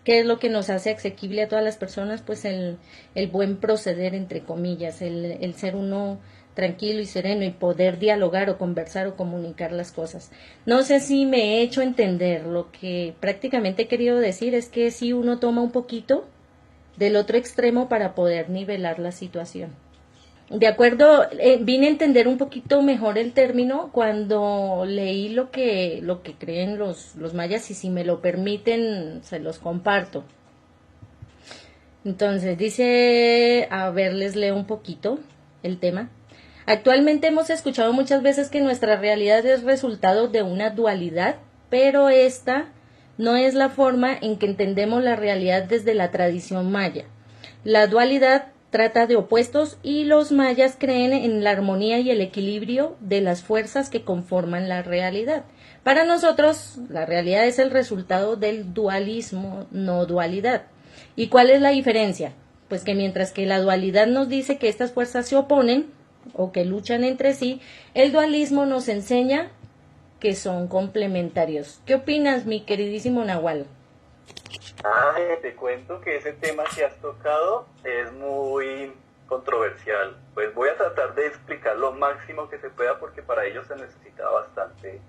¿qué es lo que nos hace asequible a todas las personas? Pues el buen proceder, entre comillas, el ser uno tranquilo y sereno y poder dialogar o conversar o comunicar las cosas. No sé si me he hecho entender. Lo que prácticamente he querido decir es que si uno toma un poquito del otro extremo para poder nivelar la situación. De acuerdo, vine a entender un poquito mejor el término cuando leí lo que creen los mayas, y si me lo permiten se los comparto. Entonces dice, a ver, les leo un poquito el tema. Actualmente hemos escuchado muchas veces que nuestra realidad es resultado de una dualidad, pero esta no es la forma en que entendemos la realidad desde la tradición maya. La dualidad trata de opuestos y los mayas creen en la armonía y el equilibrio de las fuerzas que conforman la realidad. Para nosotros, la realidad es el resultado del dualismo, no dualidad. ¿Y cuál es la diferencia? Pues que mientras que la dualidad nos dice que estas fuerzas se oponen o que luchan entre sí, el dualismo nos enseña que son complementarios. ¿Qué opinas, mi queridísimo Nahual? Te cuento que ese tema que has tocado es muy controversial. Pues voy a tratar de explicar lo máximo que se pueda porque para ello se necesita bastante,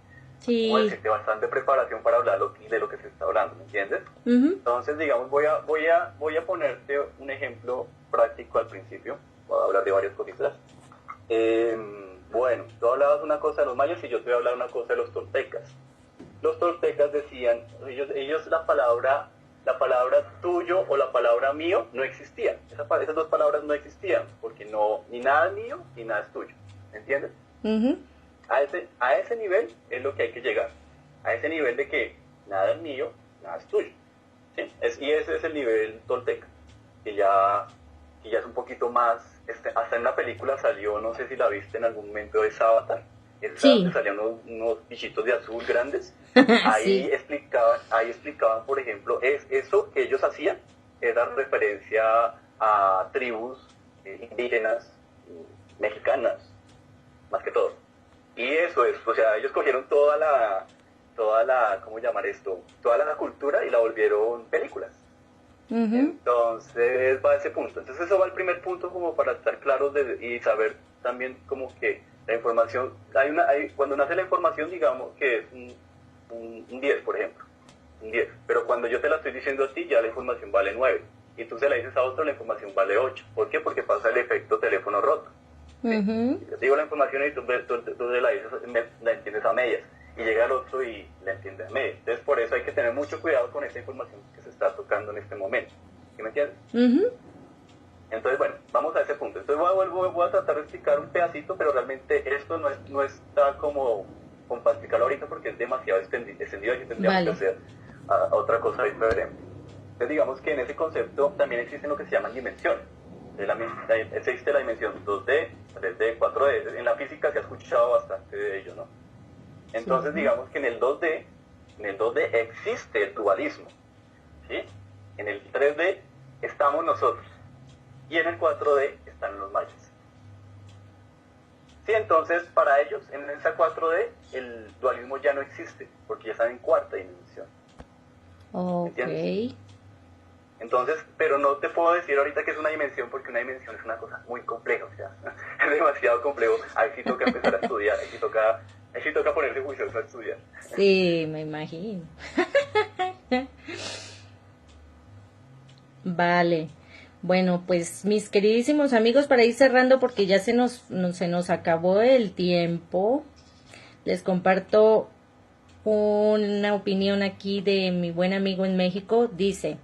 bastante preparación para hablar de lo que se está hablando, ¿me entiendes? Entonces, digamos, voy a ponerte un ejemplo práctico al principio. Voy a hablar de varias cositas. Bueno, tú hablabas una cosa de los mayas y yo te voy a hablar una cosa de los toltecas. Los toltecas decían, ellos la palabra tuyo o la palabra mío no existía. Esas dos palabras no existían, porque no, ni nada es mío ni nada es tuyo. ¿Me entiendes? A ese nivel es lo que hay que llegar. A ese nivel de que nada es mío, nada es tuyo. ¿Sí? Y ese es el nivel tolteca, que ya es un poquito más. Hasta en la película salió, no sé si la viste en algún momento, de Avatar. Sí. Salían unos bichitos de azul grandes. Sí. Ahí explicaban, por ejemplo, eso que ellos hacían era referencia a tribus indígenas, mexicanas, más que todo. Y eso es, o sea, ellos cogieron toda la, ¿cómo llamar esto? Toda la cultura y la volvieron películas. Entonces va a ese punto. Entonces eso va al primer punto, como para estar claros y saber también como que la información, cuando nace la información, digamos que es un 10, por ejemplo, un 10, pero cuando yo te la estoy diciendo a ti, ya la información vale 9, y tú se la dices a otro, la información vale 8. ¿Por qué? Porque pasa el efecto teléfono roto. ¿Sí? Yo digo la información y tú la dices, la entiendes a medias, y llega el otro y la entiende a medias. Entonces por eso hay que tener mucho cuidado con esta información que se está tocando en este momento. ¿Sí me entiendes? Entonces, bueno, vamos a ese punto. Entonces voy a tratar de explicar un pedacito, pero realmente esto no está como para explicarlo ahorita porque es demasiado extendido y tendríamos que hacer otra cosa diferente. Entonces, digamos que en ese concepto también existen lo que se llaman dimensiones. Existe la dimensión 2D, 3D, 4D. En la física se ha escuchado bastante de ello, ¿no? Entonces, digamos que en el 2D existe el dualismo, ¿sí? En el 3D estamos nosotros. Y en el 4D están los mayas. Sí, entonces para ellos, en esa 4D, el dualismo ya no existe, porque ya están en cuarta dimensión. ¿Entiendes? Entonces, pero no te puedo decir ahorita que es una dimensión, porque una dimensión es una cosa muy compleja, o sea, es demasiado complejo. Ahí sí toca empezar a estudiar, ahí sí toca ponerse juicioso a estudiar. Sí, me imagino. Vale. Bueno, pues mis queridísimos amigos, para ir cerrando porque ya se nos acabó el tiempo, les comparto una opinión aquí de mi buen amigo en México. Dice,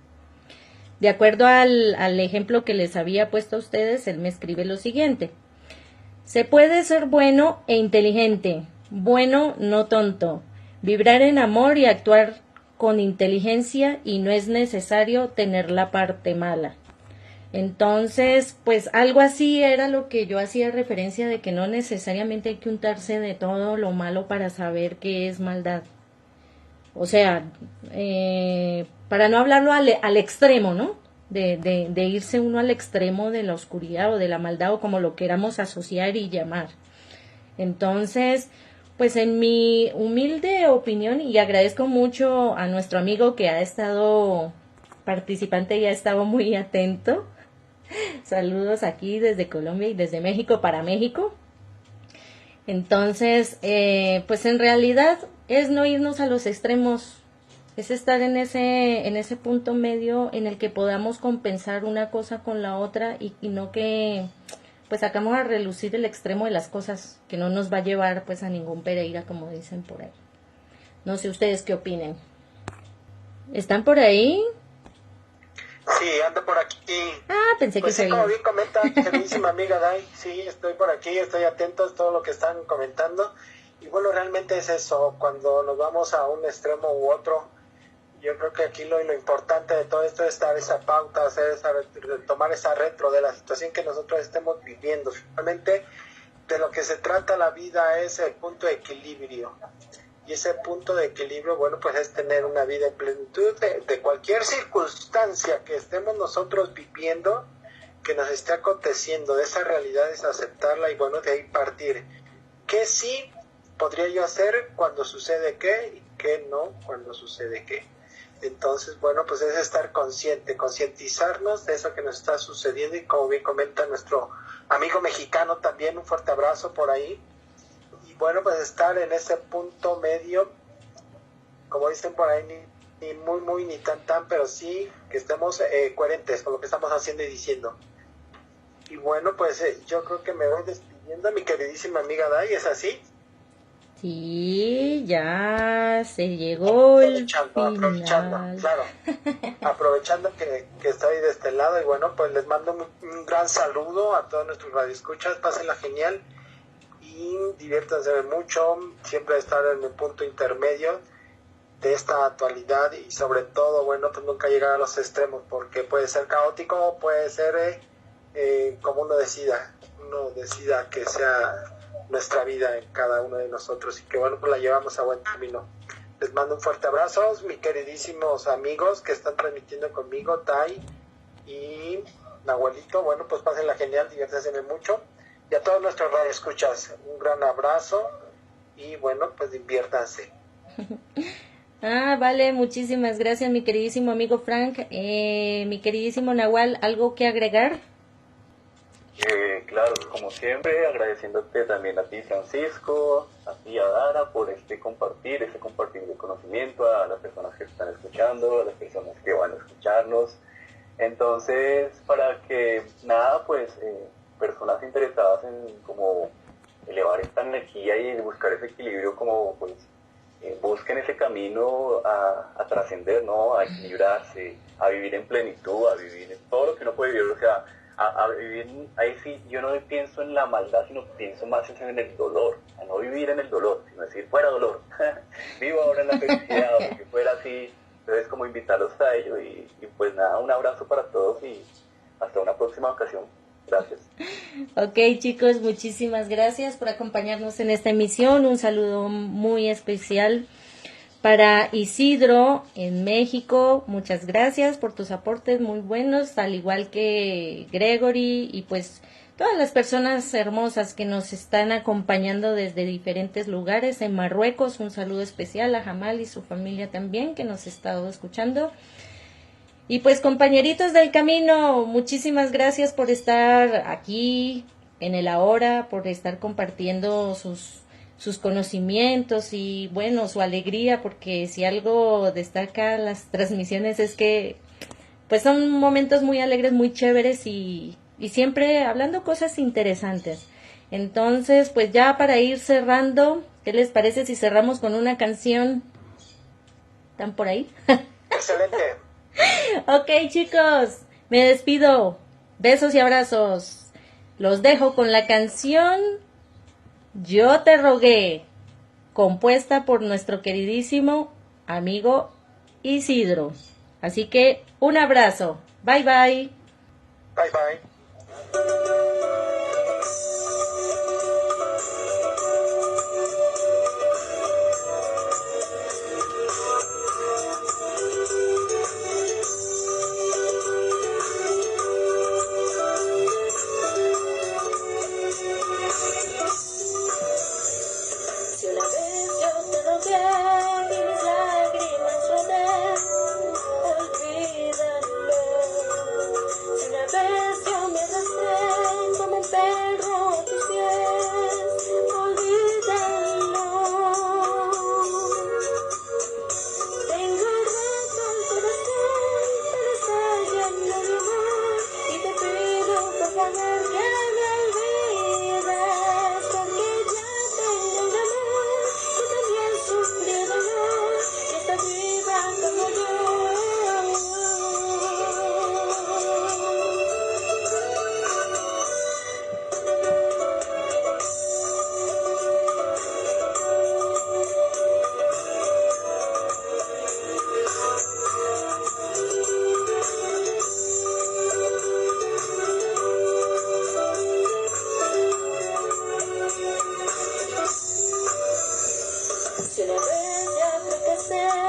de acuerdo al ejemplo que les había puesto a ustedes, él me escribe lo siguiente: se puede ser bueno e inteligente, bueno no tonto, vibrar en amor y actuar con inteligencia, y no es necesario tener la parte mala. Entonces, pues algo así era lo que yo hacía referencia, de que no necesariamente hay que untarse de todo lo malo para saber qué es maldad. O sea, para no hablarlo al extremo, ¿no? De irse uno al extremo de la oscuridad o de la maldad, o como lo queramos asociar y llamar. Entonces, Pues en mi humilde opinión, y agradezco mucho a nuestro amigo que ha estado participante y ha estado muy atento. Saludos aquí desde Colombia y desde México para México. Entonces, pues en realidad es no irnos a los extremos, es estar en ese punto medio en el que podamos compensar una cosa con la otra y no que pues sacamos a relucir el extremo de las cosas, que no nos va a llevar pues a ningún Pereira, como dicen por ahí. No sé ustedes qué opinen. ¿Están por ahí? Sí, ando por aquí. Ah, pensé pues que sí, se como bien comenta mi queridísima amiga Dai, sí, estoy por aquí, estoy atento a todo lo que están comentando. Y bueno, realmente es eso, cuando nos vamos a un extremo u otro, yo creo que aquí lo importante de todo esto es dar esa pauta, tomar esa retro de la situación que nosotros estemos viviendo. Realmente de lo que se trata la vida es el punto de equilibrio. Y ese punto de equilibrio, bueno, pues es tener una vida en plenitud de cualquier circunstancia que estemos nosotros viviendo, que nos esté aconteciendo. De esa realidad es aceptarla y bueno, de ahí partir. ¿Qué sí podría yo hacer cuando sucede qué y qué no cuando sucede qué? Entonces, bueno, pues es estar consciente, concientizarnos de eso que nos está sucediendo y como bien comenta nuestro amigo mexicano también, un fuerte abrazo por ahí. Y bueno, pues estar en ese punto medio, como dicen por ahí, ni muy, muy, ni tan, tan, pero sí que estemos coherentes con lo que estamos haciendo y diciendo. Y bueno, pues yo creo que me voy despidiendo, mi queridísima amiga Dai, ¿es así? Sí, ya se llegó el final. Claro, aprovechando que estoy de este lado y bueno, pues les mando un gran saludo a todos nuestros radioescuchas, pásenla genial y diviértanse mucho, siempre estar en el punto intermedio de esta actualidad y sobre todo, bueno, pues nunca llegar a los extremos porque puede ser caótico o puede ser como uno decida que sea nuestra vida en cada uno de nosotros y que bueno, pues la llevamos a buen camino. Les mando un fuerte abrazo, mis queridísimos amigos que están transmitiendo conmigo, Tai y Nahuelito, bueno, pues pásenla genial, diviértanse mucho. Y a todos nuestros radioescuchas, un gran abrazo y bueno, pues diviértanse. Ah, vale, muchísimas gracias mi queridísimo amigo Frank. Mi queridísimo Nahual, ¿algo que agregar? Claro, como siempre, agradeciéndote también a ti, Francisco, a ti, a Dara, por este compartir de conocimiento a las personas que están escuchando, a las personas que van a escucharnos. Entonces, para que nada, pues, personas interesadas en como elevar esta energía y buscar ese equilibrio, como pues, busquen ese camino a trascender, ¿no? A equilibrarse, a vivir en plenitud, a vivir en todo lo que uno puede vivir, o sea, a vivir, ahí sí, yo no pienso en la maldad, sino pienso más en el dolor, a no vivir en el dolor, sino decir, fuera dolor, vivo ahora en la felicidad, porque fuera así, entonces como invitarlos a ello y pues nada, un abrazo para todos y hasta una próxima ocasión, gracias. Ok chicos, muchísimas gracias por acompañarnos en esta emisión, un saludo muy especial para Isidro en México, muchas gracias por tus aportes muy buenos, al igual que Gregory y pues todas las personas hermosas que nos están acompañando desde diferentes lugares en Marruecos. Un saludo especial a Jamal y su familia también que nos ha estado escuchando. Y pues compañeritos del camino, muchísimas gracias por estar aquí en el ahora, por estar compartiendo sus conocimientos y bueno, su alegría, porque si algo destaca las transmisiones es que pues son momentos muy alegres, muy chéveres y siempre hablando cosas interesantes. Entonces, pues ya para ir cerrando, ¿qué les parece si cerramos con una canción? ¿Están por ahí? Excelente. Ok chicos, me despido. Besos y abrazos. Los dejo con la canción Yo te rogué, compuesta por nuestro queridísimo amigo Isidro. Así que un abrazo. Bye bye. Bye bye. Si una Si una vez ya fracasé,